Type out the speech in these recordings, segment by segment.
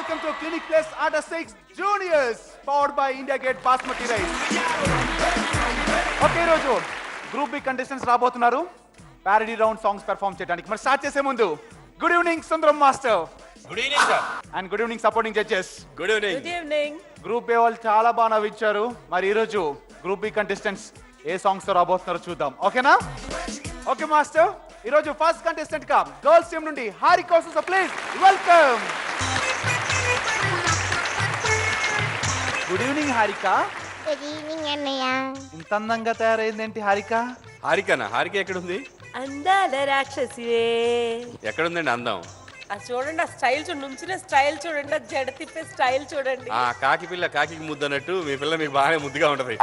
welcome to Clinic Plus Under 6 Juniors, powered by India Gate Basmati Rice. Okay, రోజు group B contestants రాబోతున్నారు parody round songs perform చేయడానికి. మరి start చేసే ముందు good evening Sundaram master. Good evening sir. And good evening supporting judges. Good evening. Good evening. Group A వాళ్ళు చాలా బాగా నవ్వించారు. మరి ఈ రోజు గ్రూప్ బి కంటెస్టెంట్స్ ఏ సాంగ్స్ తో రాబోతున్నారో చూద్దాం. ఓకేనా? Okay master. ఈ రోజు ఫస్ట్ కంటెస్టెంట్ గా గర్ల్స్ టీం నుండి హారిక వస్తుంది. Please welcome. Good evening Harika. Good evening అన్నయ్య. ఇంత అందంగా తయారైందేంటి హారిక? హారికనా? హారిక ఎక్కడుంది? అందాల రాక్షసివే. ఎక్కడుందండి అందం? చూడండి ఆ స్టైల్ చూడండి, నుంచిన స్టైల్ చూడండి, ఆ జడ తిప్పే స్టైల్ చూడండి. ఆ కాకి పిల్ల కాకి ముద్దు అన్నట్టు మీ పిల్ల మీకు బాగా ముద్దుగా ఉంటది.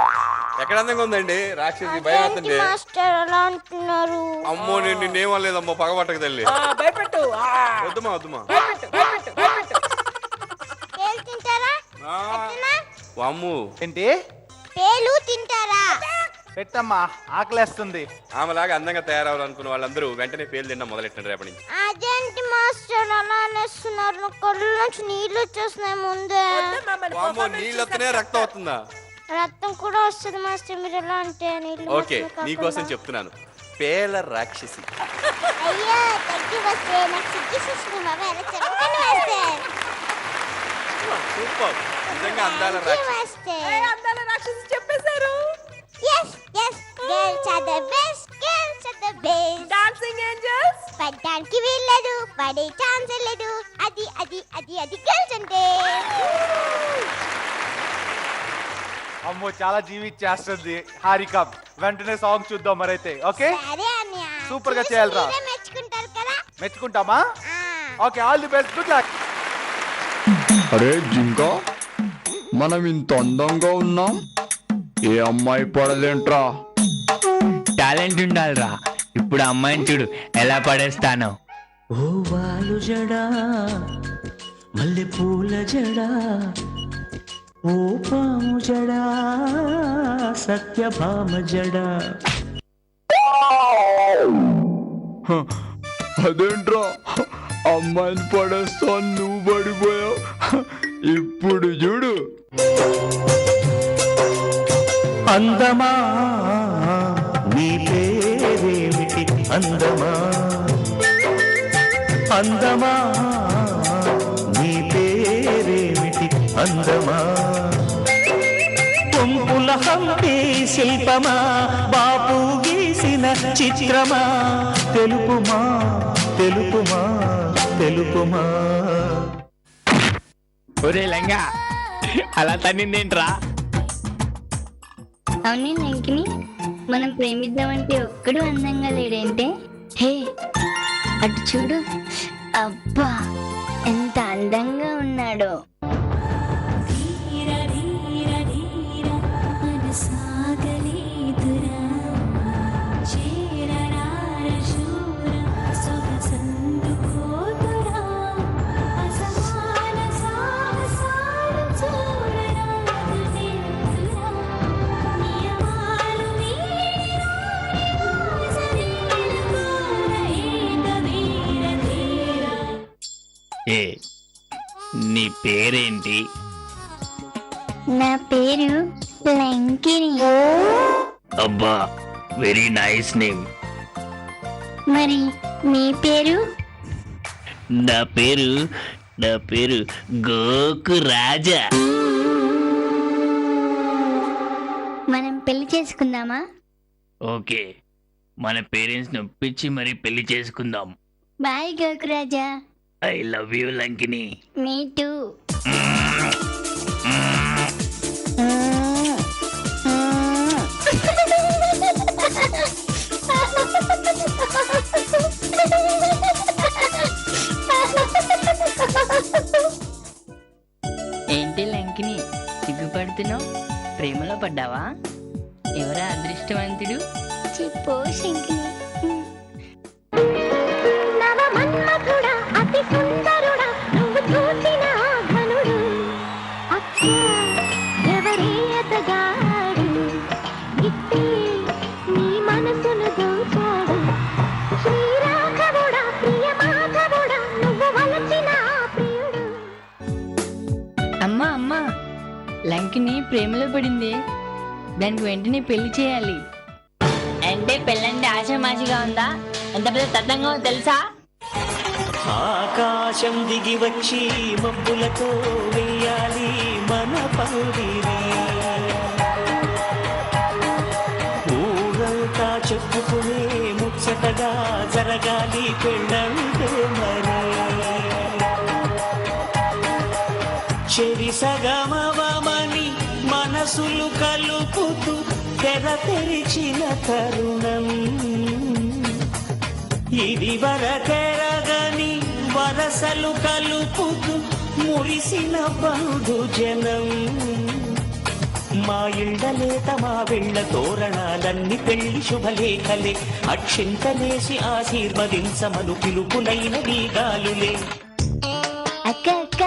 ఎక్కడ అందంగా ఉందండి రాక్షసి? భయపడుతుంది మాస్టర్ అలా అంటున్నారు. అమ్మో నేను నిన్నేమలేదమ్మో, పగబట్టక తల్లి. భయపెట్టు. వద్దుమా వద్దుమా. భయపెట్టు భయపెట్టు భయపెట్టు. పేలు తింటారా? అమ్ము ఏంటి పేలు తింటారా? పెట్టమ్మా, ఆకలేస్తుంది. ఆమెలాగా అందంగా తయారవ్వాలనుకున్న వాళ్ళందరూ వెంటనే పేలు తినడం మొదలెట్టినారు రేపటి నుంచి. అదేంటి మాస్టర్ అలా అనేస్తున్నారు? నా కళ్ళు నుంచి నీళ్ళు వచ్చేస్తున్నాయి ముందే. అమ్మో నీళ్ళు వస్తేనే రక్తం అవుతుందా? రక్తం కూడా వస్తుంది మాస్టర్ మీరు ఎలా అంటే. నీళ్ళు ఓకే నీకోసం చెప్తున్నాను, పేల రాక్షసి. అయ్యా తగ్గి వస్తే నాకు సిగ్గిస్తుంది బాబా. ఎలా చెప్పండి మాస్టర్. సూపర్, నిజంగా అందాల రాక్షసి. అందాల రాక్షసి చెప్పేశారు. yes yes girls are the best, girls are the best. Dancing angels. పడ్డానికి వీల్లేదు, పడే ఛాన్స్ లేదు. అది అది అది అది గర్ల్స్ అంటే. అమ్మో చాలా జీవిచ్చేస్తుంది హారిక. వెంటనే సాంగ్ చూద్దాం మరైతే. ఓకే సరే అన్నయ్య. సూపర్ గా చేయాలిరా. మీరే మెచ్చుకుంటారు కదా. మెచ్చుకుంటామా? Okay all the best, good luck. అరే జింకా, మనం ఇంత అందంగా ఉన్నాం, ఏ అమ్మాయి పడలేంట్రా? టాలెంట్ ఉండాలిరా. ఇప్పుడు అమ్మాయిని చూడు ఎలా పడేస్తానో. ఓ వాలు జడా, మల్లె పూల జడా, ఓ పాము జడా, సత్యభామ జడా. అదేంట్రా అమ్మాయిని పడేస్తా నువ్వు పడిపోయావు. ఇప్పుడు చూడు. అందమా నీ పేరేమిటి? అందమా అందమా నీ పేరేమిటి? అందమా పొంపుల హంపి శిల్పమా, బాపు గీసిన చిత్రమా, తెలుపుమా తెలుపుమా తెలుపుమా. ఒరే లంగా, అలా తన్నిందేంట్రా? అవునే లంకిని, మనం ప్రేమిద్దామంటే ఒక్కడు అందంగా లేడంటే. హే అటు చూడు, అబ్బా ఎంత అందంగా ఉన్నాడో. ఏ నీ పేరేంటి? నా పేరు లంకిని. అబ్బా వెరీ నైస్ నేమ్. మరి మీ పేరు? నా పేరు గోకు రాజా. మనం పెళ్లి చేసుకుందామా? ఓకే, మన పేరెంట్స్ నొప్పించి మరి పెళ్లి చేసుకుందాం. Bye Gokuraja. I love you Lankini. Me too. ఏంటి లంకిని సిగ్గుపడుతున్నావు? ప్రేమలో పడ్డావా? ఎవరా అదృష్టవంతుడు? చెప్పు శంకిని. అమ్మా అమ్మా, లంకిని ప్రేమలో పడింది, దానికి వెంటనే పెళ్లి చేయాలి. అంటే పెళ్ళంటే ఆషామాషిగా ఉందా? ఎంత పెద్ద తతంగో తెలుసా? ఆకాశం దిగి వచ్చి మబ్బులతో వేయాలి మన పందిరి, ఊరంతా చెప్పుకునే ముచ్చటగా జరగాలి పెళ్ళంటే మరి. చెరి సగమవమని మనసులు కలుపుతూ తెర తెరిచిన తరుణం, ఇది వరకెరగని వరసలు కలుపుతూ మురిసిన బంధు జనం. మా ఇళ్ళలేత మా వెళ్ళ తోరణాలన్నీ పెళ్లి శుభలేఖలే, అక్షింతలేసి ఆశీర్వదించమను పిలుపులైన వీగాలులే. అక్క అక్క,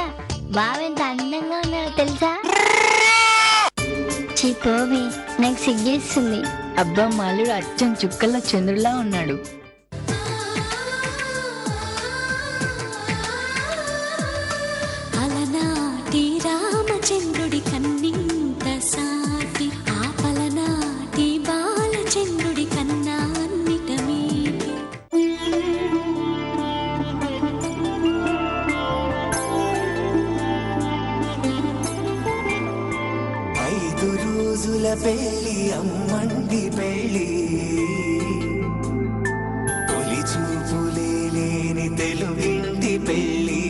బావెంత అందంగా ఉన్నాడో తెలుసా? పోవే, నాకు సిగ్గేస్తుంది. అబ్బా మాలుడు అచ్చం చుక్కల చంద్రులా ఉన్నాడు. అలనాటి రామచంద్రుడి కన్నింత సాటి, ఆ పలనాటి బాలచంద్రుడి కన్నా అన్నిట మీటి. 5 రోజుల పెళ్లి అమ్మండి పెళ్లి, తొలి చూపులే లేని తెలుగింటి పెళ్లి,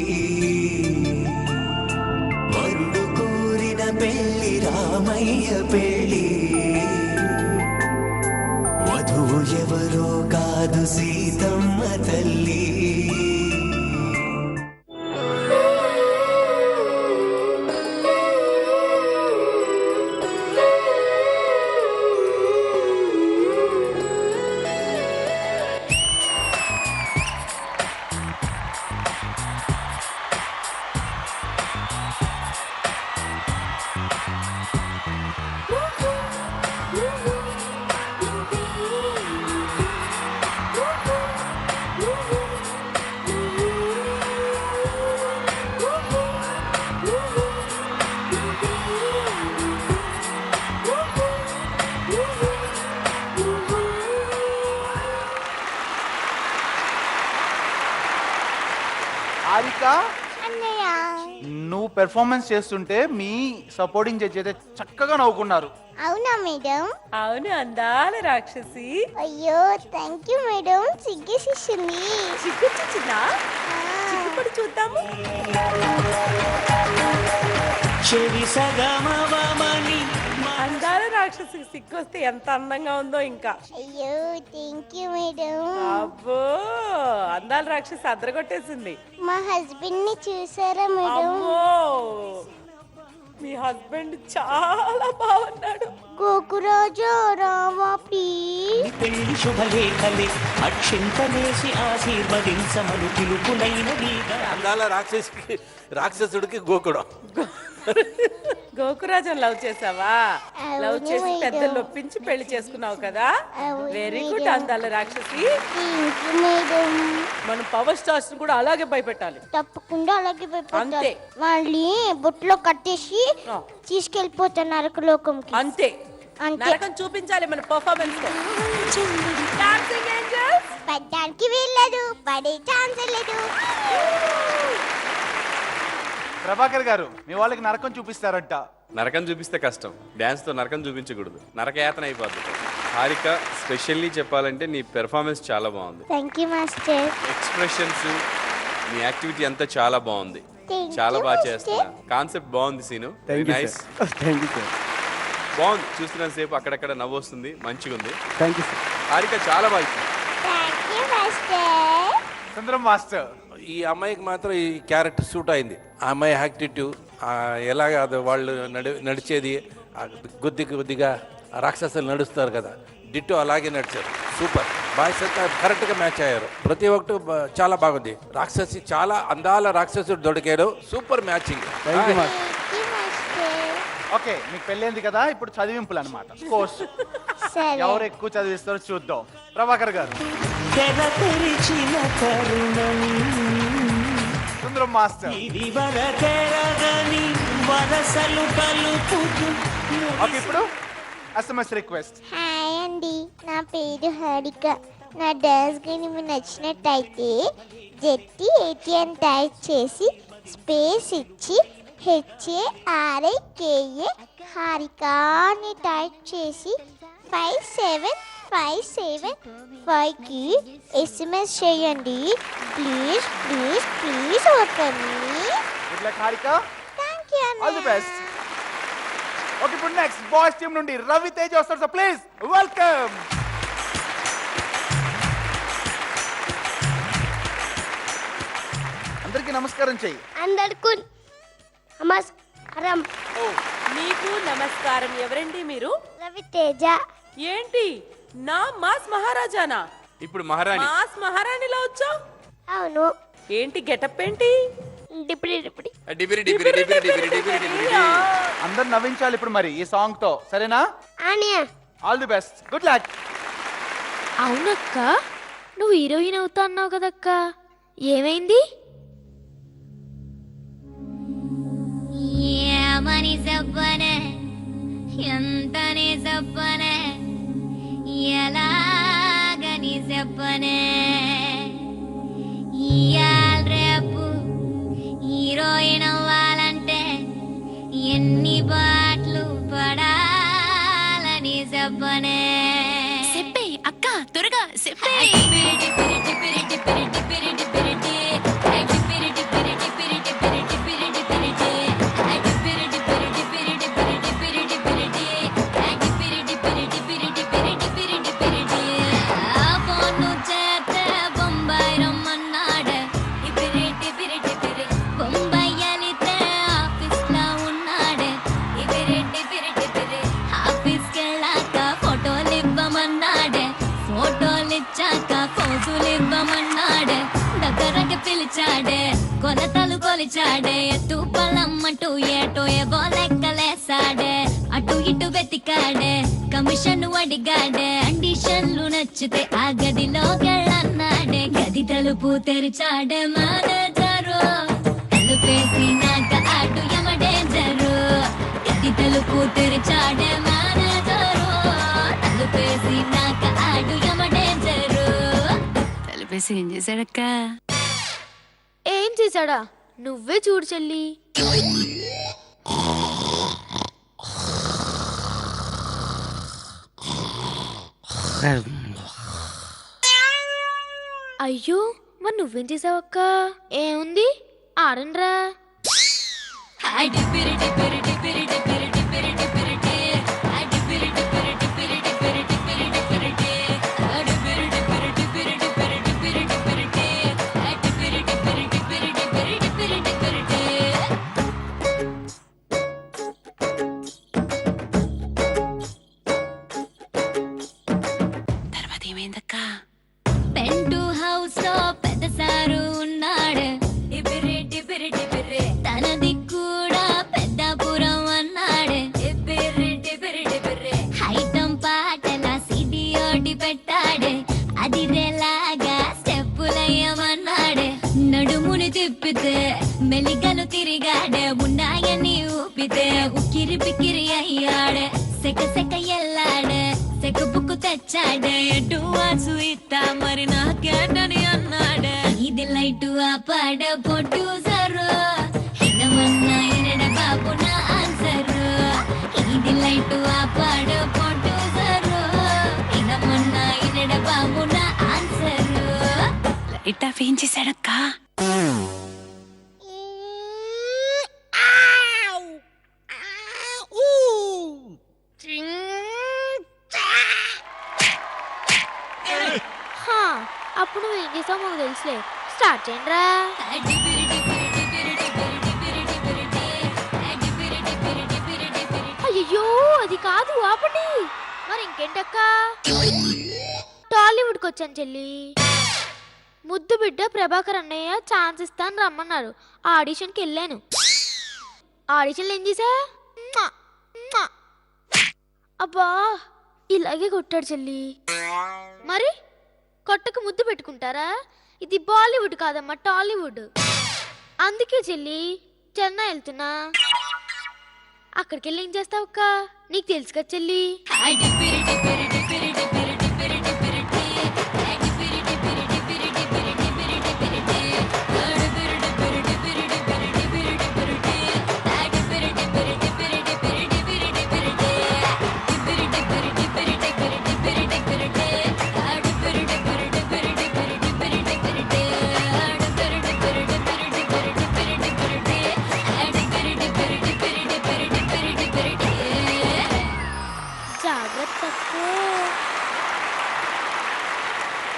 వరుడు కోరిన పెళ్లి రామయ్య పెళ్లి, వధువు ఎవరో కాదు సీతమ్మ తల్లి. హారిక, అన్నయ్య నువ్వు పెర్ఫార్మెన్స్ చేస్తుంటే మీ సపోర్టింగ్ జడ్జి అయితే చక్కగా నవ్వుకున్నారు. అవునా మేడం? అవును అందాల రాక్షసి. అయ్యో థ్యాంక్ యూ మేడం, సిగ్గేసిస్తుంది. చిక్కుచిచ్చిందా? చిక్కుపడి చూద్దాము. చెవి సగమవమని అందాల రాక్షసికి సిగ్గొస్తే ఎంత అందంగా ఉందో ఇంకా. అయ్యో థ్యాంక్ యూ మేడం. అబ్బో, అందాల రాక్షసి అదరగొట్టేసింది. మా హస్బెండ్ ని చూసారా మేడం? అమ్మో, మీ హస్బెండ్ చాలా బాగున్నాడు. గోకురాజా రావా ప్లీజ్. పెళ్లి శుభలేఖలే, అక్షింతలేసి ఆశీర్వదించమను పిలుపులైన వీగా. అందాల రాక్షసుడికి గోకుడు. గోకురాజన్ లవ్ చేసావా? అవును లవ్ చేసి మేడం. పెద్దలు ఒప్పించి పెళ్లి చేసుకున్నావు కదా. అవును వెరీ గుడ్ మేడం. అందాల రాక్షసి. Thank you madam. మనం పవర్ స్టార్స్ కూడా అలాగే భయపెట్టాలి. తప్పకుండా అలాగే అంతే. భయపడతారు. వాళ్ళని బొట్లో కట్టేసి ఆ. తీసుకెళ్ళిపోతారు నరకలోకంకి. అంతే, అంతే. నరకం చూపించాలి మన పర్ఫార్మెన్స్ లో. Dancing angels. పడ్డానికి వీల్లేదు, పడే ఛాన్స్ లేదు. ప్రభాకర్ గారు, మీ వాళ్ళకి నరకం చూపిస్తారంట. నరకం చూపిస్తే కష్టం, డ్యాన్స్ తో నరకం చూపించకూడదు, నరకయాతన అయిపోద్ది. హారిక, స్పెషల్లీ చెప్పాలంటే నీ పెర్ఫార్మెన్స్ చాలా బాగుంది. Thank you master. ఎక్స్ప్రెషన్స్, నీ యాక్టివిటీ అంతా చాలా బాగుంది. Thank చాలా you, బాగా master. చేస్తున్నా. కాన్సెప్ట్ బాగుంది సీను. నైస్, బాగుంది. చూస్తున్న సేపు అక్కడక్కడ నవ్వు వస్తుంది, మంచిగా ఉంది. హారిక చాలా బాగా ఇచ్చింది. Thank you master. Sundaram master, ఈ అమ్మాయికి మాత్రం ఈ క్యారెక్టర్ సూట్ అయింది. ఆ అమ్మాయి యాక్టిట్యూడ్, ఎలాగ అది వాళ్ళు నడిచేది, కొద్దిగా రాక్షసులు నడుస్తారు కదా, డిట్టో అలాగే నడిచారు. సూపర్. బాయ్స్ అంతా కరెక్ట్గా మ్యాచ్ అయ్యారు. ప్రతి ఒక్కటి చాలా బాగుంది. రాక్షసి చాలా అందాల రాక్షసుడు దొరికాడు. Super matching. Thank you master. Okay, మీకు పెళ్ళైంది కదా, ఇప్పుడు చదివింపులు అనమాట. కోర్స్ సరే. ఎవరు ఎక్కువ చదివిస్తారో చూద్దాం. ప్రభాకర్ గారు. తెర తెరిచిన తరుణం, సుందరం మాస్టర్. ఇది వరకెరగని సొగసలు కలుపుతూ ఓకే ఇప్పుడు ఎస్ఎంఎస్ రిక్వెస్ట్. హాయ్ అండి, నా పేరు హారిక. నా డాన్స్ కానీ మీకు నచ్చినట్టయితే జెట్టి ఏటీఎన్ టైప్ చేసి స్పేస్ ఇచ్చి HARIKA హారిక అని టైప్ చేసి 57575కి SMS చేయండి. Please please please open me. Good luck Harika. Thank you all the best. Okay ఇప్పుడు నెక్స్ట్ బాయ్స్ టీమ్ నుండి రవి తేజ్ వస్తారు. So please welcome. అందరికీ నమస్కారం చెయ్యి. అందరికీ నమస్కారం. మీకు నమస్కారం. ఎవరండి మీరు? రవితేజ. ఏంటి నా మాస్ మహారాజానా? ఇప్పుడు మహారాణి. మాస్ మహారాణిలా వచ్చావు? అవును. ఏంటి గెటప్ ఏంటి? డిప్రి డిప్రి డిబిరి డిబిరి డిబిరి డిబిరి డిబిరి డిబిరి. అందరు నవ్వించాలి ఇప్పుడు మరి ఈ సాంగ్ తో, సరేనా? Aniya. All the best. Good luck. అవునక్క, నువ్వు హీరోయిన్ అవుతా అన్నావు కదక్క, ఏమైంది? ఏమని చెప్పనే, ఎంతని చెప్పనే, ఎలాగని చెప్పనే, ఇయాల రేపు హీరోయిన్ అవ్వాలంటే ఎన్ని బాట్లు పడాలని చెప్పనే. చెప్పే అక్క, త్వరగా చెప్పే. పిలిచాడే కొలతలు కొలిచాడే, ఎత్తు పలమ్మంటూ ఏటో ఏవో లెక్కలేసాడే, అటు ఇటు వెతికాడే కమిషన్ అడిగాడే, కండిషన్లు నచ్చితే ఆ గదిలోకెళ్ళన్నాడే, గది తలుపు తెరిచాడే మేనేజరు, తలుపేసినాక అటు యమడేంజరు, గది తలుపు తెరిచాడే మేనేజరు, తలుపేసినాక అటు యమడేంజరు. తలుపేసి ఏం చేశాడక్క? ఏం చేశాడా? నువ్వే చూడు చెల్లి. అయ్యో, మరి నువ్వేం చేసావక్క? ఏముంది, ఆడండ్రా. పెంటు హౌస్ లో పెద్ద సారు ఉన్నాడు, తనది కూడా పెద్దపురం అన్నాడు, హైటం పాటల సిడియోటి పెట్టాడు, అది రేలాగా స్టెప్పులయ్యమన్నాడు, నడుముని తిప్పితే మెలిగలు తిరిగాడే, ఉన్నాయని ఊపితే ఉక్కిరి పిక్కిరి అయ్యాడు, సెక సెక ఎల్లాడు, సెక బుక్కు తెచ్చాడే, ఎటు వాసు ఇత్తా మరి నాకేటని అన్నాడు, ఇది లైటు ఆపాడ ప్రొడ్యూసరు, ఇనమన్నా ఇనడ బాబు నా ఆన్సరు, ఇది లైటు ఆపాడ ప్రొడ్యూసరు, ఇనమన్నా ఇనడ బాబు నా ఆన్సరు. లైట్ ఆఫ్ ఏం చేశాడక్క? అప్పుడు నువ్వేం చేసావు మాకు తెలుసులే. స్టార్ట్ చేయండిరా. అయ్యో అది కాదు, ఆపండి. మరి ఇంకేంటక్క? టాలీవుడ్కి వచ్చాను చెల్లి. ముద్దు బిడ్డ ప్రభాకర్ అన్నయ్య ఛాన్స్ ఇస్తాను రమ్మన్నారు. ఆడిషన్కి వెళ్ళాను. ఆడిషన్లో ఏం చేసా? అబ్బా ఇలాగే కొట్టాడు చెల్లి. మరి కొట్టకు ముద్దు పెట్టుకుంటారా? ఇది బాలీవుడ్ కాదమ్మా, టాలీవుడ్. అందుకే చెల్లి చెన్నై వెళ్తున్నా. అక్కడికి వెళ్ళి ఏం చేస్తావు అక్క? నీకు తెలుసు కదా చెల్లి. జాగ్రత్త అక్క.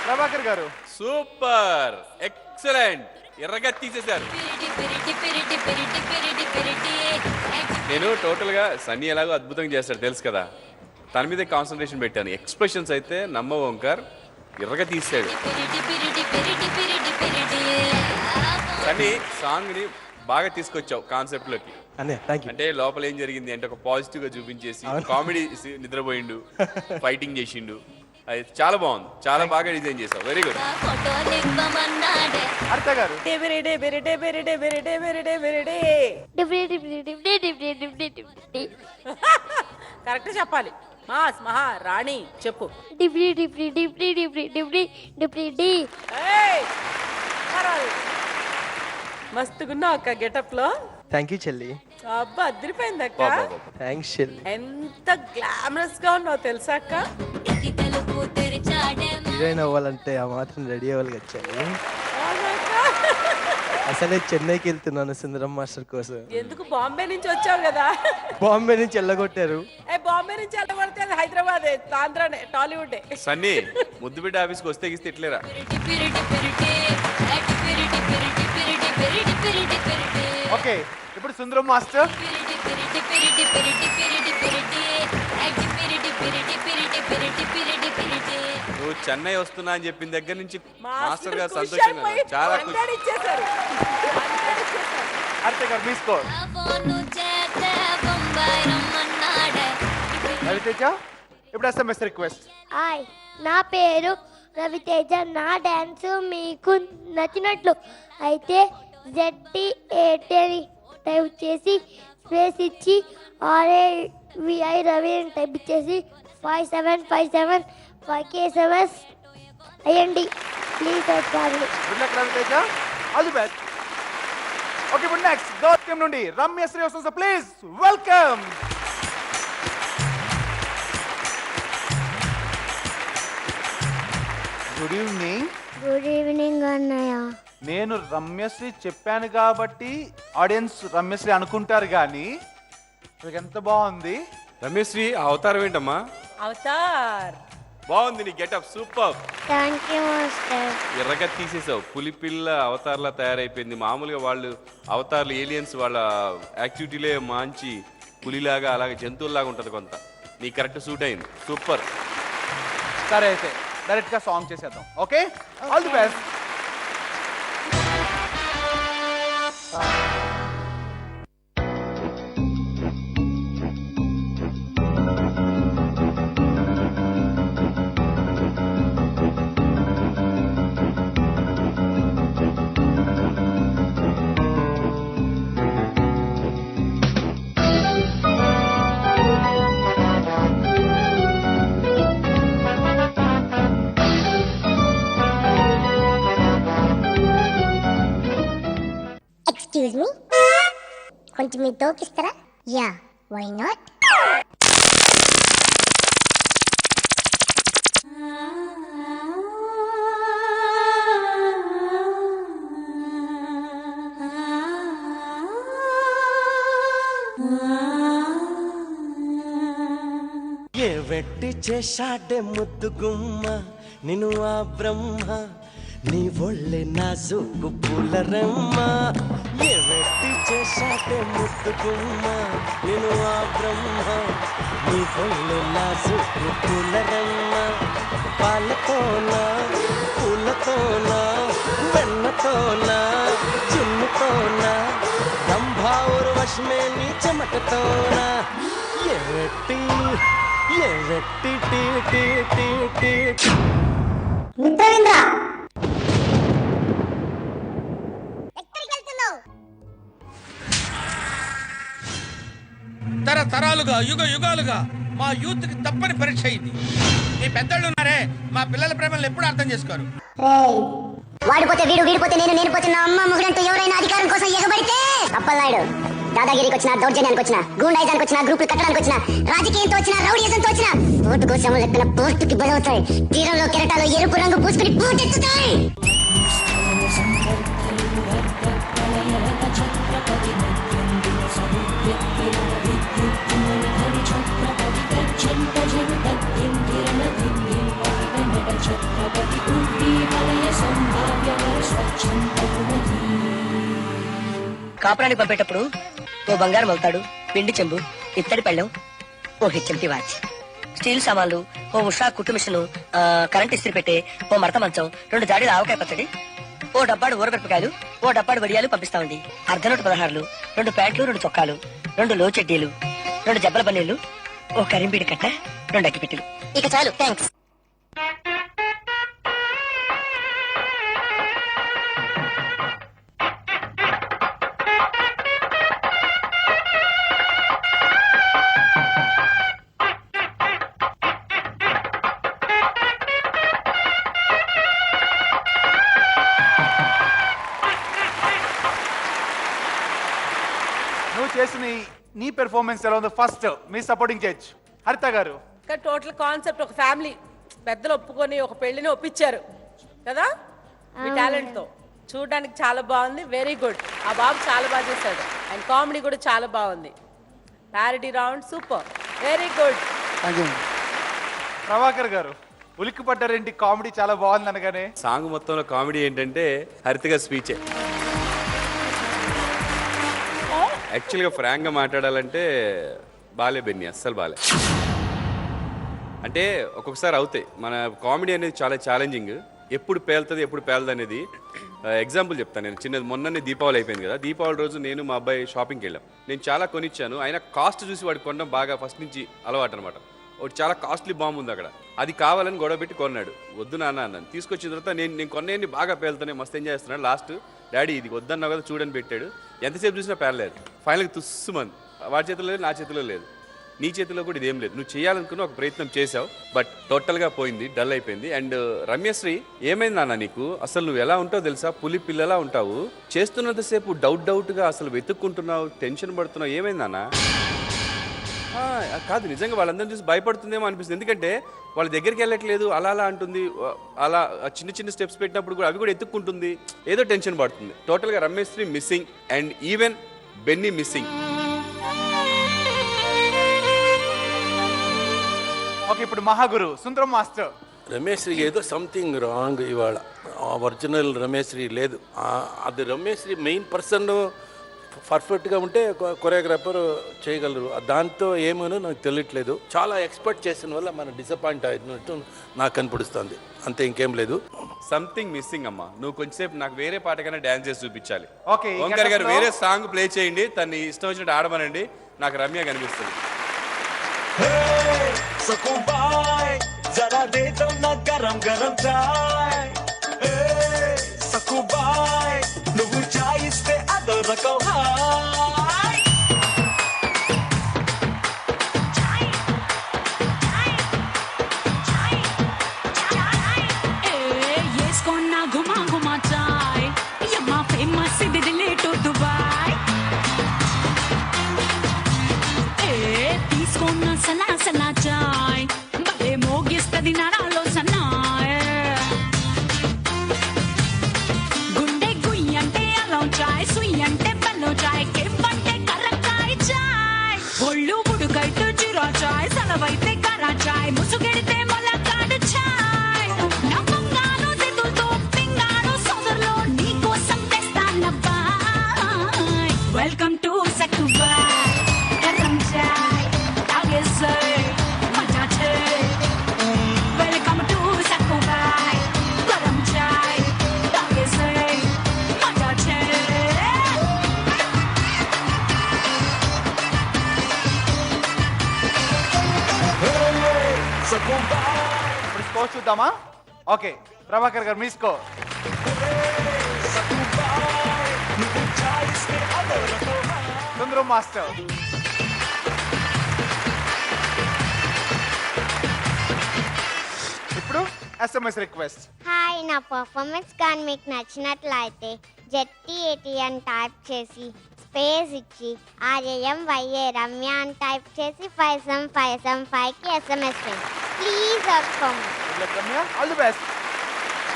ప్రభాకర్ గారు సూపర్, ఎక్సలెంట్, ఎర్రగా తీసేశారు. నేను టోటల్గా సన్నీ ఎలాగో అద్భుతంగా చేస్తాడు తెలుసు కదా, తన మీదే కాన్సన్ట్రేషన్ పెట్టాను. ఎక్స్ప్రెషన్స్ అయితే నమ్మ ఓంకార్ ఎర్రగా తీసాడు. సన్నీ సాంగ్ని బాగా తీసుకొచ్చావు కాన్సెప్ట్లోకి. అంటే లోపల ఏం జరిగింది అంటే ఒక పాజిటివ్ గా చూపించేసి కామెడీ నిద్రపోయిండు, ఫైటింగ్ చేసిండు, అది చాలా బాగుంది, చాలా బాగా డిజైన్ చేసావు. Very good. హరిత గారు కరెక్ట్ చెప్పాలి. మాస్ మహా రాణి చెప్పు. ఏయ్! పర్వాలేదు. మస్తుగున్నావు అక్క గెటప్ లో. థ్యాంక్ యూ చెల్లి. అబ్బా అదిరిపోయింది అక్క. థ్యాంక్స్ చెల్లి. ఎంత గ్లామరస్ గా ఉన్నావు తెలుసా అక్క. హీరోయిన్ అవ్వాలంటే ఆ మాత్రం రెడీ అవ్వాలి కదా చెల్లి. అసలే చెన్నైకి వెళ్తున్నాను సుందరం మాస్టర్ కోసం. ఎందుకు? బాంబే నుంచి వచ్చావు కదా. బాంబే నుంచి వెళ్ళగొట్టారు. బాంబే నుంచి వెళ్ళబడితే అది హైదరాబాద్, ఆంధ్రానే, టాలీవుడ్. సన్నీ ముద్దు బిడ్డ ఆఫీస్కి వస్తే గిస్తే ఇట్లేరా. ఓకే, ఇప్పుడు సుందరం మాస్టర్. నువ్వు చెన్నై వస్తున్నా అని చెప్పిన దగ్గర నుంచి మాస్టర్ గారు ఖుషి సంతోషంగా అయిపోయి చాలా అందరూ ఇచ్చేశారు. హరిత గారు మీ స్కోర్. రవితేజ ఇప్పుడు SMS రిక్వెస్ట్. హాయ్, నా పేరు రవితేజ. నా డ్యాన్స్ మీకు నచ్చినట్లు అయితే ZTAT టైప్ చేసి స్పేస్ ఇచ్చి RAVI రవి అని టైప్ చేసి 5757 5KSMS అయ్యండి please. Good luck Raviteja, all the best. Okay, ఇప్పుడు నెక్స్ట్ గర్ల్స్ టీమ్ నుండి రమ్యశ్రీ వస్తుంది. Please welcome. Good evening. Good evening అన్నయ్య. నేను రమ్యశ్రీ చెప్పాను కాబట్టి ఆడియన్స్ రమ్యశ్రీ అనుకుంటారు, కానీ మీకు ఎంత బాగుంది. రమేశ్రీ ఆ అవతారం ఏంటమ్మా? అవతార్ బాగుంది నీ getup, super. Thank you master. ఎర్రగా తీసేసావు, పులిపిల్ల అవతార్లా తయారైపోయింది. మామూలుగా వాళ్ళు అవతార్లు ఏలియన్స్ వాళ్ళ యాక్టివిటీలే మంచి పులిలాగా అలాగే జంతువులాగా ఉంటుంది కొంత. నీ కరెక్ట్ సూట్ అయింది, సూపర్. సరే అయితే డైరెక్ట్ గా సాంగ్ చేసేద్దాం. Okay, all the best. Excuse me, కొంచెం మీరు తోకిస్తారా? Yeah, why not. ఏ వెట్టి చేశాడే ముద్దు గుమ్మ నిన్ను ఆ బ్రహ్మ, నీ ఒళ్ళే నాజుకు పూలరమ్మ. ఏ వెట్టి చేశాడే ముద్దు గుమ్మ నిన్ను ఆ బ్రహ్మ, నీ ఒళ్ళే నాజుకు పూలరమ్మ. పాలతోనా పూలతోనా వెన్నతోనా చిన్నుతోనా రంభావురు వశమే నీ చెమటతోనా. ఏ వెట్టి టీ టీ టీ టీ టీ. తరతరాలుగా యుగ యుగాలుగా మా యూత్ కి తప్పని పరీక్ష ఇది. మీ పెద్దలు ఉన్నారే, మా పిల్లల ప్రేమలు ఎప్పుడు అర్థం చేసుకోరు. వాడిపోతే వీడు, వీడిపోతే నేను, నేను పోతే నా అమ్మ మొగుడంటూ ఎవరైనా అధికారం కోసం ఎగబడితే అప్పలనాయుడు దాదాగిరికి వచ్చిన, దౌర్జన్యానికి వచ్చిన, గూండాయిజానికి వచ్చిన, గ్రూపులు కట్టడానికి వచ్చిన, రాజకీయంతో వచ్చిన, రౌడీజంతో వచ్చిన పోటు కోసం లెక్కన పోర్టుకి బలవుతాయి. తీరంలో కెరటాలు ఎరుపు రంగు పూసుకుని పోటెత్తుతాయి. కాపురానికి పంపేటప్పుడు ఓ బంగారం అవుతాడు, పిండి చెంబు, ఇత్తడి పళ్ళెం, ఓ హెచ్ఎంటి వాచ్, స్టీల్ సామాన్లు, ఓ ఉషా కుట్టు మిషను, కరెంట్ ఇస్త్రీ పెట్టే, ఓ మడత మంచం, 2 జాడీల ఆవకాయ పచ్చడి, ఓ డబ్బాడు ఊరగరపకాయలు, ఓ డబ్బాడు వడియాలు పంపిస్తా ఉంది. అర్ధనోటు 16లు, 2 ప్యాంట్లు, 2 చొక్కాలు, 2 లో చెడ్డీలు, 2 జబ్బల బన్నీళ్లు, ఓ కరింబీడి కట్ట, 2 అగ్గిపెట్టెలు. ఇక చాలు, థ్యాంక్స్. నువ్వు చేసిన నీ పెర్ఫార్మెన్స్ ఎలా ఉంది? ఫస్ట్ మీ సపోర్టింగ్ జడ్జ్ హరిత గారు. టోటల్ కాన్సెప్ట్ ఒక ఫ్యామిలీ పెద్దలు ఒప్పుకొని ఒక పెళ్లిని ఒప్పించారు కదా మీ టాలెంట్ తో. చూడడానికి చాలా బాగుంది, వెరీ గుడ్. ఆ బాబు చాలా బాగా చేశాడు అండ్ కామెడీ కూడా చాలా బాగుంది. Parody round super, very good. Prabhakar గారు ఉలిక్కి పడ్డారేంటి? కామెడీ చాలా బాగుంది అనగానే. సాంగ్ మొత్తంలో కామెడీ ఏంటంటే హరితగా స్పీచే. యాక్చువల్గా ఫ్రాంక్గా మాట్లాడాలంటే బాలే బెన్ని, అస్సలు బాలే. అంటే ఒక్కొక్కసారి అవుతాయి. మన కామెడీ అనేది చాలా ఛాలెంజింగ్. ఎప్పుడు పేలుతుంది ఎప్పుడు పేలదు అనేది ఎగ్జాంపుల్ చెప్తాను నేను. చిన్నది మొన్ననే దీపావళి అయిపోయింది కదా, దీపావళి రోజు నేను మా అబ్బాయి షాపింగ్కి వెళ్ళాం. నేను చాలా కొనిచ్చాను, అయినా కాస్ట్ చూసి వాడికి కొనడం బాగా ఫస్ట్ నుంచి అలవాటు అనమాట. ఒకటి చాలా కాస్ట్లీ బాంబు ఉంది అక్కడ, అది కావాలని గొడవ పెట్టి కొన్నాడు. వద్దు నాన్న అన్నాను. తీసుకొచ్చిన తర్వాత నేను కొన్నేని బాగా పేలుతానే మస్తు ఎంజాయ్ చేస్తున్నాడు. లాస్ట్ డాడీ ఇది వద్దన్నావు కదా చూడని పెట్టాడు. ఎంతసేపు చూసినా పేరలేదు. ఫైనల్గా తుస్సుమంది. వాడి చేతిలో లేదు, నా చేతిలో లేదు, నీ చేతిలో కూడా ఇదేం లేదు. నువ్వు చేయాలనుకున్న ఒక ప్రయత్నం చేసావు, బట్ టోటల్గా పోయింది, డల్ అయిపోయింది. అండ్ రమ్యశ్రీ ఏమైంది నాన్న నీకు? అసలు నువ్వు ఎలా ఉంటావు తెలుసా? పులి పిల్లలా ఉంటావు. చేస్తున్నంతసేపు డౌట్గా అసలు వెతుక్కుంటున్నావు, టెన్షన్ పడుతున్నావు. ఏమైంది నాన్న? కాదు, నిజంగా వాళ్ళందరినీ చూసి భయపడుతుందేమో అనిపిస్తుంది. ఎందుకంటే వాళ్ళ దగ్గరికి వెళ్ళట్లేదు, అలా అలా అంటుంది. అలా చిన్న చిన్న స్టెప్స్ పెట్టినప్పుడు కూడా అవి కూడా ఎత్తుక్కుంటుంది, ఏదో టెన్షన్ పడుతుంది. టోటల్గా Rameshri missing and even Benny missing. Okay, ఇప్పుడు మహాగురు సుందరం మాస్టర్. రమేశ్రీ ఏదో సంథింగ్ రాంగ్ ఇవాళ. ఒరిజినల్ రమేశ్రీ లేదు. అది రమేశ్రీ మెయిన్ పర్సన్ పర్ఫెక్ట్గా ఉంటే కొరియోగ్రాఫర్ చేయగలరు. దాంతో ఏమోనో నాకు తెలియట్లేదు. చాలా ఎక్స్పెక్ట్ చేసిన వల్ల మనం డిసప్పాయింట్ అయినట్టు నాకు కనిపిస్తుంది. అంతే, ఇంకేం లేదు. సంథింగ్ మిస్సింగ్ అమ్మా. నువ్వు కొంచెంసేపు నాకు వేరే పాటకైనా డాన్స్ చేసి చూపించాలి. ఓకే, ఓంకార్ గారు వేరే సాంగ్ ప్లే చేయండి, తన్ని ఇష్టం వచ్చినట్టు ఆడమనండి. నాకు రమ్య కనిపిస్తుంది. जरा दे दो ना गरम गरम चाय सकुबाई నువ్వు చాయ్ ఇస్తే అదో రకం హాయ్ ఏస్కొన్నా గుమా గుమా చాయ్ యమ్మా ఫేమస్ ఇది ఢిల్లీ టు దుబాయ్ తీసుకున్న సలా సలా చాయ్ భలే మోగిస్తది నరాలో సన్నాయ్ గుండె గుయ్యి అంటే అల్లం చాయ్ సుయ్యి అంటే బెల్లం చాయ్ కెవ్వంటే కర్రకాయ చాయ్ ఒళ్ళు ఉడుకైతే జీరా చాయ్ సలవైతే కరా చాయ్ ముసుగెడితే మొలకాడు చాయ్ నవ్వంగాను తెతులతో పింగాను సోదరులో నీకోసం తెస్తానబ్బాయ్ వెల్కమ్ టు సక్కుబాయ్ గరం చాయ్ తాగేసే మజా చే వెల్కమ్ టు సక్కుబాయ్ గరం చాయ్ తాగేసే మజా చే ఇప్పుడు స్కోర్ చూద్దామా? ఓకే, ప్రభాకర్ గారు మీ స్కోర్. సుందరం మాస్టర్. SMS request. హాయ్, నా పర్ఫార్మెన్స్ కానీ మీకు నచ్చినట్లయితే జెట్టి అని టైప్ చేసి స్పేస్ ఇచ్చి RAMYA రమ్య అని టైప్ చేసి 57575కి SMS చేయండి. Please work for me. Good luck Ramya, all the best.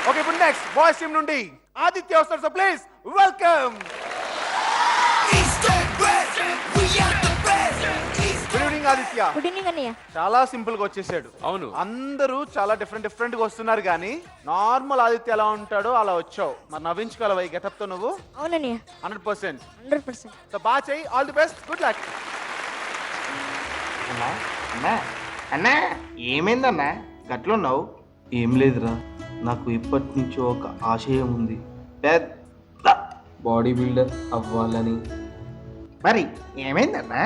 Okay, ఇప్పుడు నెక్స్ట్ బాయ్స్ టీమ్ నుండి ఆదిత్య వస్తారు. So please welcome. Good evening Aditya. Good evening అన్నయ్య. చాలా సింపుల్ గా వచ్చేసాడు. అవును. అందరూ చాలా డిఫరెంట్ గా వస్తున్నారు కానీ నార్మల్ ఆదిత్య ఎలా ఉంటాడో అలా వచ్చావు. మరి నవ్వించుకోవాలవా ఈ గెటప్ తో నువ్వు? అవునన్నయ్య. 100%. 100%. సో బాగా చెయ్యి, all the best, good luck. అన్నా ఏమైందన్నా గట్లున్నావు? ఏం లేదురా, నాకు ఇప్పటి నుంచి ఒక ఆశయం ఉంది, పెద్ద బాడీ బిల్డర్ అవ్వాలని. మరి ఏమైందన్నా?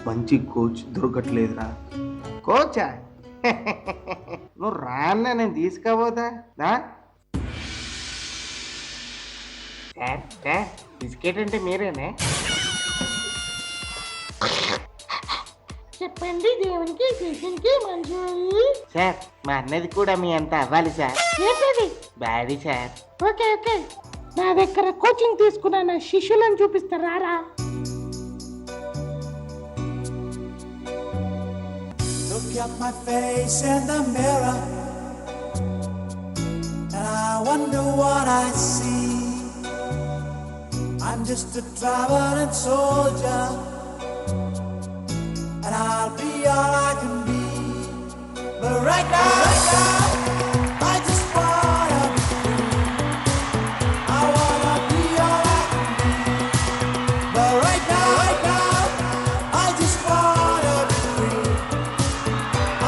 మంచి కోచ్ దొరకట్లేదురా. కోచా? నువ్వు రాన్నా, నేను తీసుకుపోతా. బిస్కెట్ అంటే మీరేనే? చెప్పండి దేవునికి కృష్ణునికి మంజూరి. సార్, మా అన్నది కూడా మీ అంత అవ్వాలి సార్. ఏంటది? Body sir. ఓకే ఓకే, నా దగ్గర కోచింగ్ తీసుకున్న శిష్యులను చూపిస్తారా రా. Look at my face in the mirror, and I wonder what I see. I'm just a traveling soldier, and I'll be all I can be. But right now, I just wanna be free. I wanna be all I can be. But right now, I just wanna be free.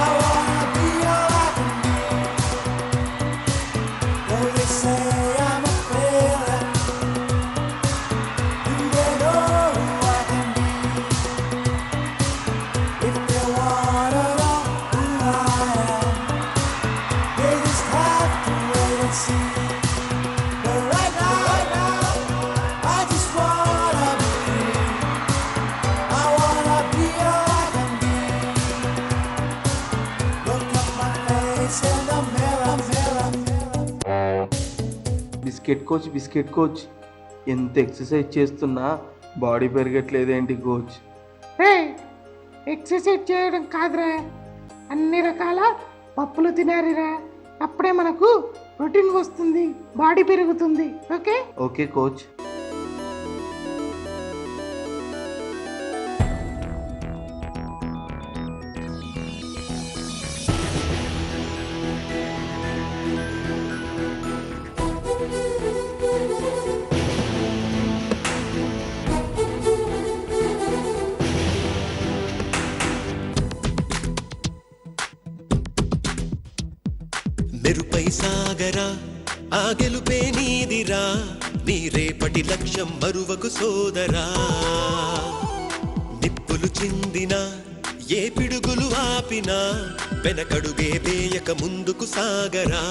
I wanna be all I can be. Though they say I'm a failure, do they know who I can be? If they wanna know who I am, they just have to wait and see. But right now, I just wanna be free. I wanna be all I can be. Look at my face in the mirror, mirror, mirror. Biscuit coach, ఎంత exercise చేస్తున్నా body పెరగట్లేదేంటి coach? Exercise చేయడం కాదురా, అన్ని రకాల పప్పులు తినారిరా. అప్పుడే మనకు protein వస్తుంది, బాడీ పెరుగుతుంది. Okay okay coach. మెరుపై సాగరా, ఆ గెలుపే నీదిరా, నీ రేపటి లక్ష్యం మరువకు సోదరా. నిప్పులు చిందినా, ఏ పిడుగులు ఆపినా, వెనకడుగే వేయక ముందుకు సాగరా.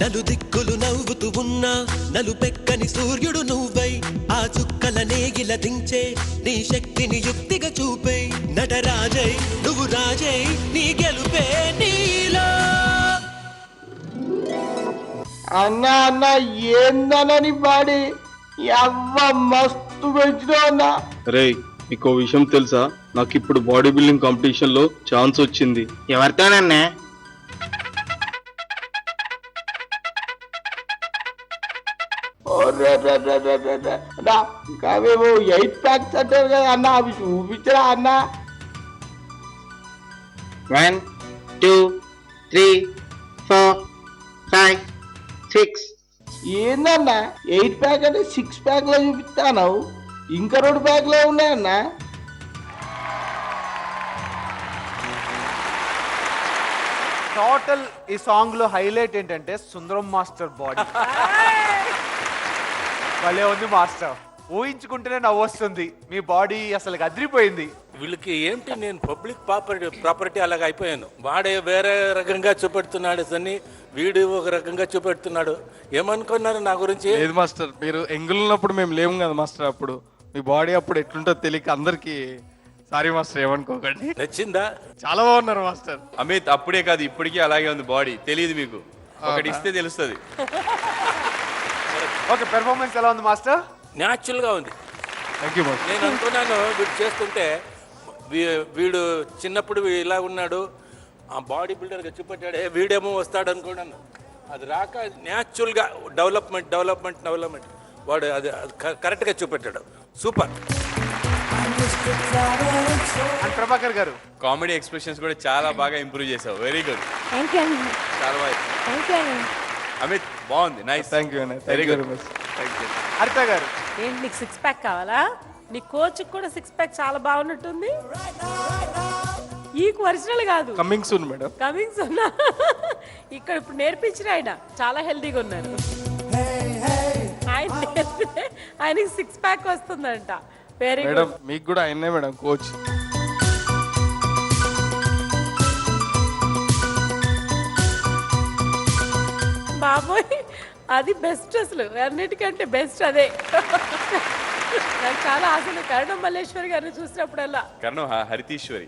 నలుదిక్కులు నవ్వుతూ ఉన్నా, నలుపెక్కని సూర్యుడు నువ్వై, ఆ చుక్కల నేగిల దించే నీ శక్తిని యుక్తిగా చూపే. నటరాజై నువ్వు రాజై, నీ గెలుపే నీలో. అన్న అన్న ఏందనని బాడీ అవ్వ మస్తు పెంచుతా అన్న. రే, నీకో విషయం తెలుసా? నాకు ఇప్పుడు బాడీ బిల్డింగ్ కాంపిటీషన్ లో ఛాన్స్ వచ్చింది. ఎవరితోనన్నా? కావేమో 8 ప్యాక్స్ అంటారు కదా అన్న, అవి చూపించరా అన్న. 1 2 3 4 5 6. ఏందన్నా 8 ప్యాక్ అంటే 6 ప్యాక్ లో చూపిస్తాను, ఇంకా 2 ప్యాక్ లో ఉన్నాయన్నా. టోటల్ ఈ సాంగ్ లో హైలైట్ ఏంటంటే సుందరం మాస్టర్ బాడీ. భలే ఉంది మాస్టర్, ఊహించుకుంటేనే నవ్వు వస్తుంది. మీ బాడీ అసలు అదిరిపోయింది. వీళ్ళకి ఏంటి, నేను పబ్లిక్ ప్రాపర్టీ అలాగ అయిపోయాను. వాడే వేరే రకంగా చూపెడుతున్నాడు సన్ని, వీడు ఒక రకంగా చూపెడుతున్నాడు. ఏమనుకున్నారు నా గురించి? లేదు మాస్టర్, మీరు ఎంగుల్ ఉన్నప్పుడు మేము లేము కదా మాస్టర్. అప్పుడు మీ బాడీ అప్పుడు ఎట్లుంటుందో తెలియక అందరికి సారీ మాస్టర్, ఏమనుకోకండి. నచ్చిందా? చాలా బాగున్నారు మాస్టర్. అమిత్ అప్పుడే కాదు ఇప్పటికీ అలాగే ఉంది బాడీ. తెలియదు మీకు, ఒకటి ఇస్తే తెలుస్తుంది. ఓకే, పెర్ఫార్మెన్స్ ఎలా ఉంది మాస్టర్? న్యాచురల్గా ఉంది. Thank you master. నేను అనుకున్నాను వీడు చేస్తుంటే వీడు చిన్నప్పుడు ఇలా ఉన్నాడు, ఆ బాడీ బిల్డర్గా చూపెట్టాడే, వీడేమో వస్తాడు అనుకున్నాను. అది రాక న్యాచురల్గా డెవలప్మెంట్ వాడు అది కరెక్ట్గా చూపెట్టాడు. సూపర్. అండ్ ప్రభాకర్ గారు, కామెడీ ఎక్స్ప్రెషన్స్ కూడా చాలా బాగా ఇంప్రూవ్ చేసావు. వెరీ గుడ్, థ్యాంక్ యూ అండి. చాలా బాగా. థ్యాంక్ యూ అండి. అమిత్ బాగుంది, nice. Thank you very good. హరిత గారు, ఏంటి నీకు 6 ప్యాక్ కావాలా? నీ కోచ్ కూడా 6 ప్యాక్ చాలా బాగున్నట్టుంది. ఈ ఒరిజినల్ కాదు, కమింగ్ సూన్ మేడం. కమింగ్స్ ఉన్నా ఇక్కడ ఇప్పుడు నేర్పించిన ఆయన చాలా హెల్దీగా ఉన్నారు. ఆయన నేర్పితే ఆయనకి 6 ప్యాక్ వస్తుందంట. Very madam good. మీకు కూడా ఆయనే మేడం కోచ్. బాబోయ్, అది బెస్ట్, అసలు అన్నిటికంటే బెస్ట్ అదే. నాకు చాలా అసలు కరణం మల్లేశ్వరి గారిని చూసినప్పుడల్లా కరణం హరితీశ్వరి.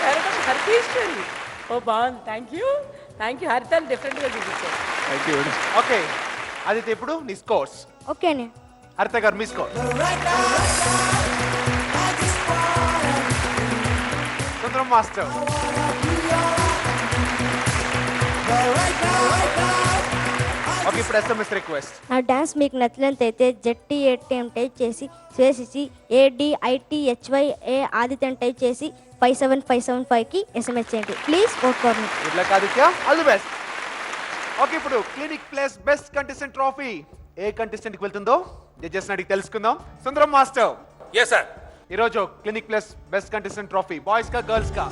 కరణం హరితీశ్వరి. ఓ బాగుంది, థ్యాంక్ యూ హరితని డిఫరెంట్గా చూపించారు. Thank you madam. Okay Aditya, ఇప్పుడు నీ స్కోర్స్. ఓకే అండి. హరిత గారు మీ స్కోర్. సుందరం మాస్టర్. ఓకే, ఇప్పుడు SMS రిక్వెస్ట్. నా డాన్స్ మీకు నచ్చినట్లయితే ZT8 టైప్ చేసి చేసి ADITHYA ఆదిత్య టైప్ చేసి 57575కి SMS చేయండి. Please vote for me. Good luck Aditya, all the best. Okay, ఇప్పుడు Clinic Plus best contestant trophy ఏ కంటెస్టెంట్ కి వెళ్తుందో జడ్జెస్ అడిగి తెలుసుకుందాం. సుందరం మాస్టర్. Yes sir. ఈరోజు Clinic Plus best contestant trophy boys కా గర్ల్స్ కా?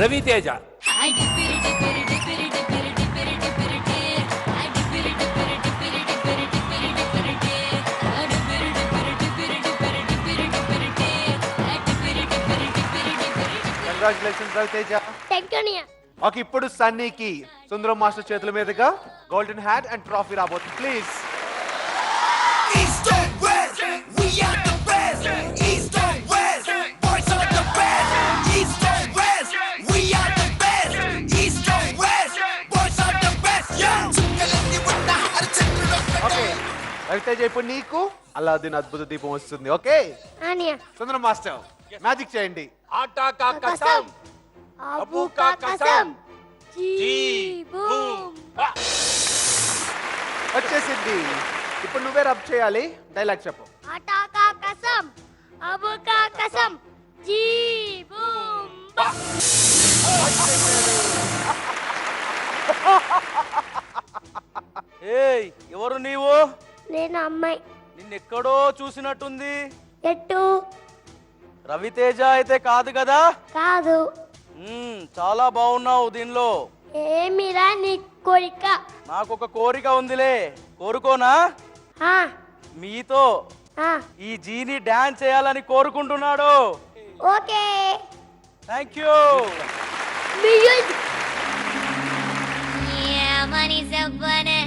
Raviteja. Congratulations Raviteja. Thank you అన్నయ్య. ఓకే, ఇప్పుడు సన్నీకి సుందరం మాస్టర్ చేతుల మీదుగా గోల్డెన్ హ్యాట్ అండ్ ట్రోఫీ రాబోతుంది. Please. East and West, we are the best. East and West, boys are the best. East and West, we are the best. East and West, boys are the best. Okay Raviteja, ఇప్పుడు నీకు Aladdin అద్భుత దీపం వస్తుంది. Okay అన్నయ్య. సుందరం master magic చేయండి. ఆటా కా కసం, అబూ కా కసం, G boom. వచ్చేసింది. ఇప్పుడు నువ్వే రబ్ చేయాలి. డైలాగ్ చెప్పు. ఆటా కా కసం, అబూ కా కసం, జీ బూమ్. ఏయ్, ఎవరు నీవు? నేను అమ్మాయి. నిన్నెక్కడో చూసినట్టుంది. ఎట్టు? రవితేజ అయితే కాదు కదా? కాదు. చాలా బాగున్నావు దీనిలో. ఏమిరా నీ కోరిక? నాకు ఒక కోరిక ఉందిలే, కోరుకోనా? మీతో ఈ జీని డాన్స్ చేయాలని కోరుకుంటున్నాడు. Okay, thank you. ఏమని చెప్పనే,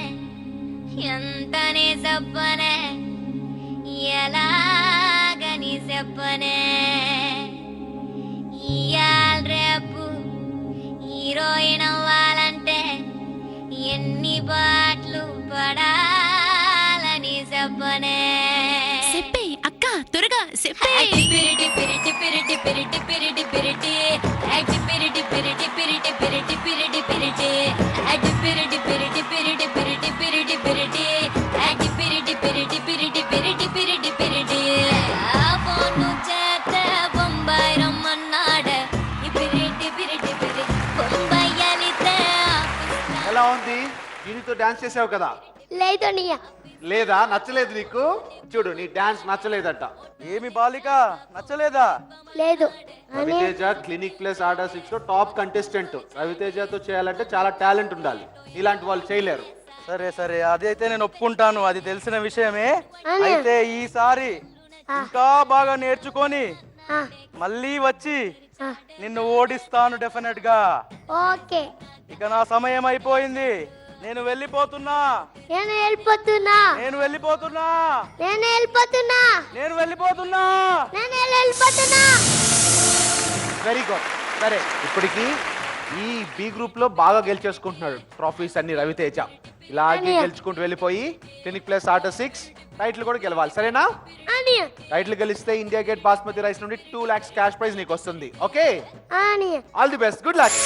ఎంతని చెప్పనే, ఎలాగని చెప్పనే, ఇయాల రేపు హీరోయిన్ అవ్వాలంటే ఎన్ని పాటలు పడాలని చెప్పనే. చెప్పే అక్క, త్వరగా చెప్పే. పిరిటి పిరిటి పిరిటి పిరిటి పిరిటి పిరిటి అటి పిరిటి పిరిటి పిరిటి పిరిటి పిరిటి పిరిటి అటి పిరిటి పిరిటి పిరిటి పిరిటి పిరిటి పిరిటి అటి పిరిటి పిరిటి పిరిటి పిరిటి పిరిటి పిరిటి. ఆ ఫోను చేత బొంబాయి రమ్మన్నాడు. ఈ పిరిటి పిరిటి పిరిటి బొంబాయి వెళితే ఎలా ఉంది? దీనితో డాన్స్ చేసావు కదా? లేదు అన్నయ్య. లేదా? నచ్చలేదు నీకు? చూడు, నీ డాన్స్ నచ్చలేదట. ఏమి బాలిక, నచ్చలేదా? లేదు. రవితేజ క్లినిక్ ప్లస్ ఆర్డర్ 6 లో టాప్ కంటెస్టెంట్. రవితేజతో చేయాలంటే చాలా టాలెంట్ ఉండాలి. ఇలాంటి వాళ్ళు చేయలేరు. సరే సరే, అదైతే నేను ఒప్పుకుంటాను, అది తెలిసిన విషయమే. అయితే ఈసారి ఇంకా బాగా నేర్చుకొని మళ్ళీ వచ్చి నిన్ను ఓడిస్తాను డెఫినెట్ గా. ఓకే. ఇక నా సమయం అయిపోయింది. నేను వెళ్ళిపోతున్నా నేను వెళ్ళిపోతున్నా నేను వెళ్ళిపోతున్నా నేను వెళ్ళిపోతున్నా నేను వెళ్ళిపోతున్నా నేను వెళ్ళిపోతున్నా. Very good. సరే ఇప్పటికి ఈ బి గ్రూప్ లో బాగా గెలిచేసుకుంటున్నాడు ట్రోఫీస్ అన్ని రవితేజ. ఇలాగే అన్నయ్య. గెలుచుకుంటూ వెళ్ళిపోయి క్లినిక్ ప్లస్ ఆర్డర్ 6 టైటిల్ కూడా గెలవాలి. సరేనా? అనియ టైటిల్ గెలిస్తే ఇండియా గేట్ బాస్మతి రైస్ నుండి 2 lakhs క్యాష్ ప్రైజ్ నీకు వస్తుంది. Okay, Aniya all the best, good luck.